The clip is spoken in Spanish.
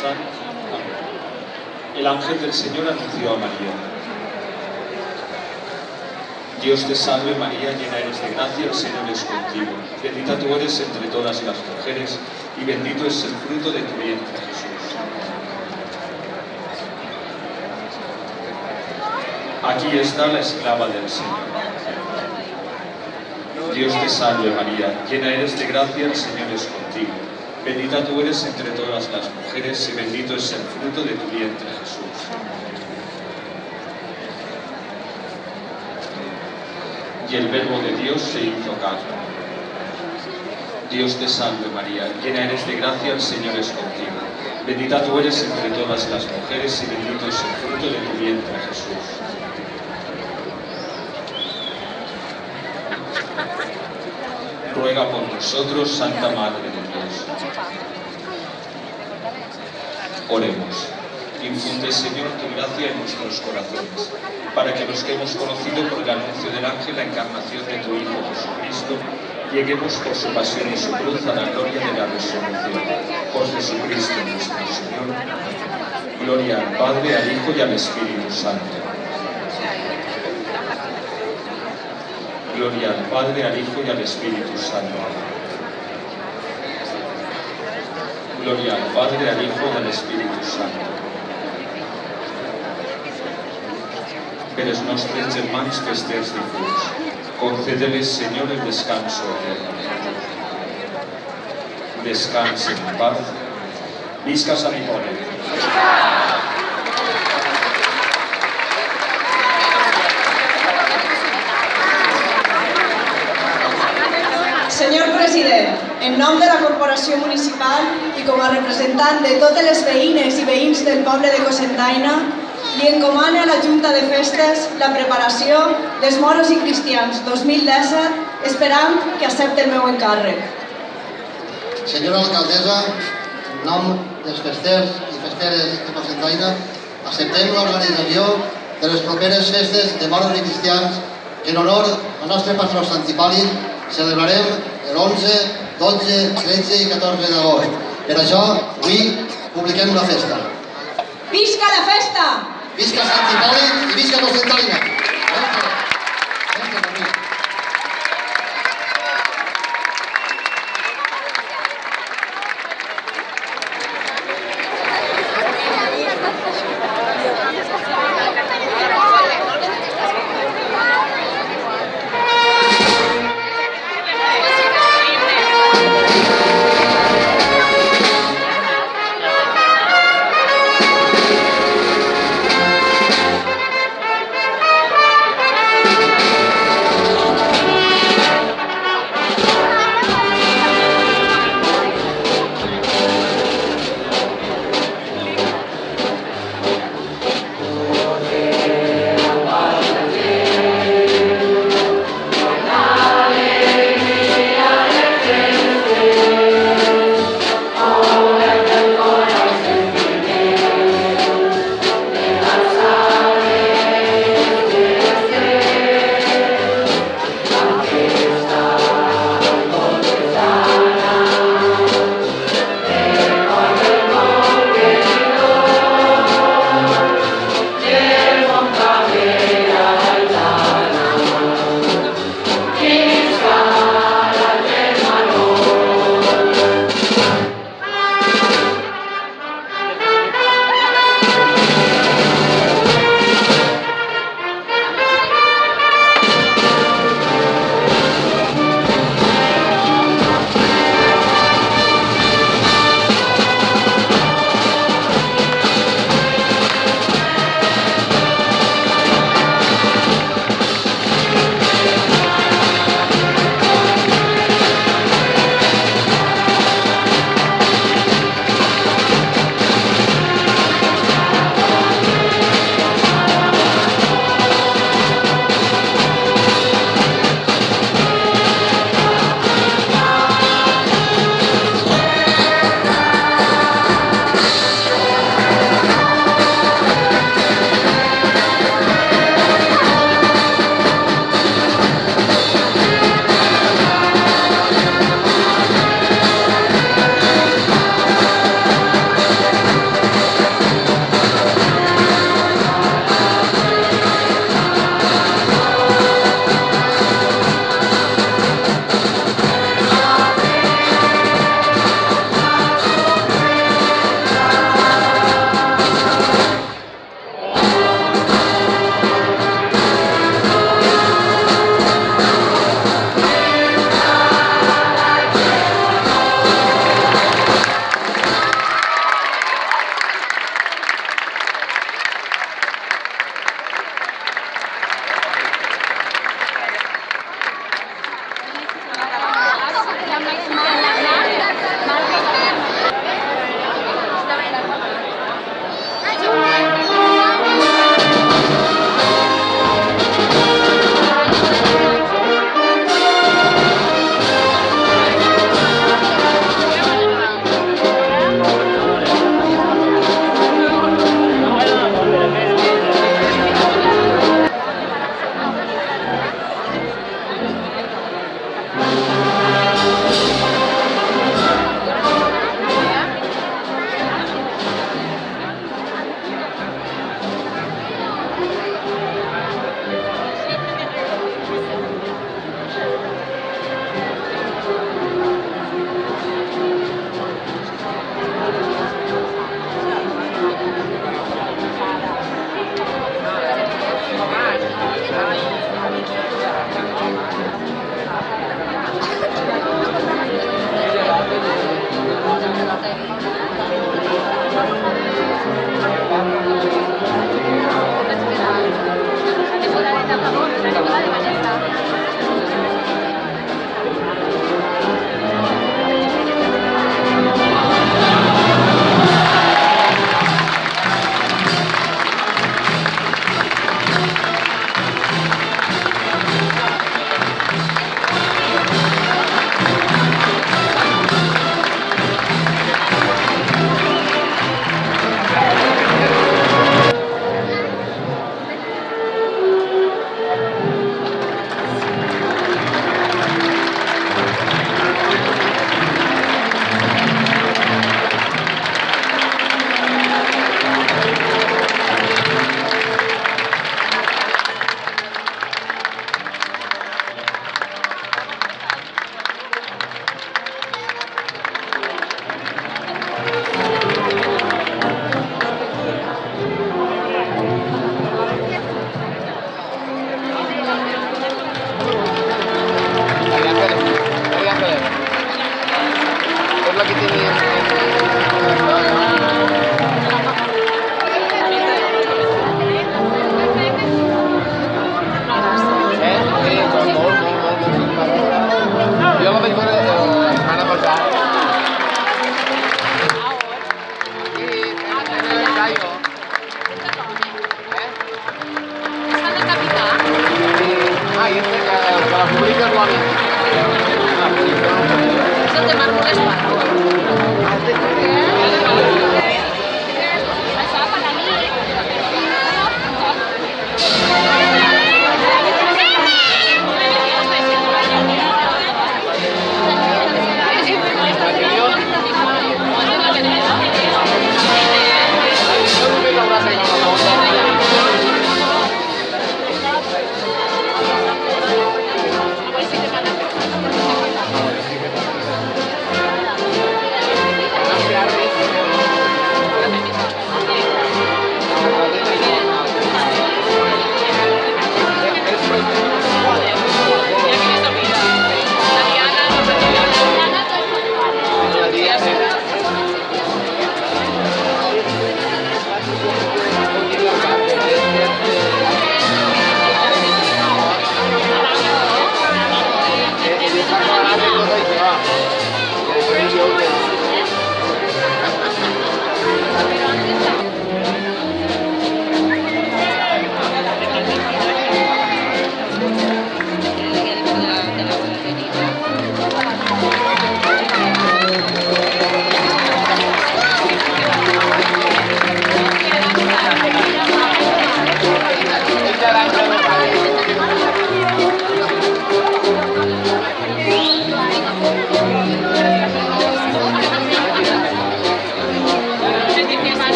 Santo. Amén. El ángel del Señor anunció a María. Dios te salve María, llena eres de gracia, el Señor es contigo. Bendita tú eres entre todas las mujeres, y bendito es el fruto de tu vientre, Jesús. Aquí está la esclava del Señor. Dios te salve María, llena eres de gracia, el Señor es contigo. Bendita tú eres entre todas las mujeres, y bendito es el fruto de tu vientre, Jesús. Y el Verbo de Dios se hizo carne. Dios te salve María, llena eres de gracia, el Señor es contigo. Bendita tú eres entre todas las mujeres, y bendito es el fruto de tu vientre, Jesús. Ruega por nosotros, Santa Madre de Dios. Oremos. Infunde, Señor, tu gracia en nuestros corazones, para que los que hemos conocido por el anuncio del ángel la encarnación de tu Hijo Jesucristo, lleguemos por su pasión y su cruz a la gloria de la resurrección. Por Jesucristo nuestro Señor. Gloria al Padre, al Hijo y al Espíritu Santo. Gloria al Padre, al Hijo y al Espíritu Santo. Gloria al Padre, al Hijo y al Espíritu Santo. Per els nostres germans festers difunts, concédeles, Señor, el descanso eterno. Descansen en paz. Visca Sant Hipòlit. Senyor president, en nom de la Corporació Municipal i com a representant de totes les veïnes i veïns del poble de Cocentaina, li encomana a la Junta de Festes la preparació dels Moros i Cristians 2017, esperant que accepti el meu encàrrec. Senyora alcaldessa, en nom dels festers i festeres de Cocentaina, acceptem l'organització de les properes festes de Moros i Cristians que en honor al nostre patró Sant Hipòlit celebrarem el 11, 12, 13 i 14 d'agost. Per això, avui publiquem una festa. Visca la festa! Visca Sant Hipòlit i visca Cocentaina!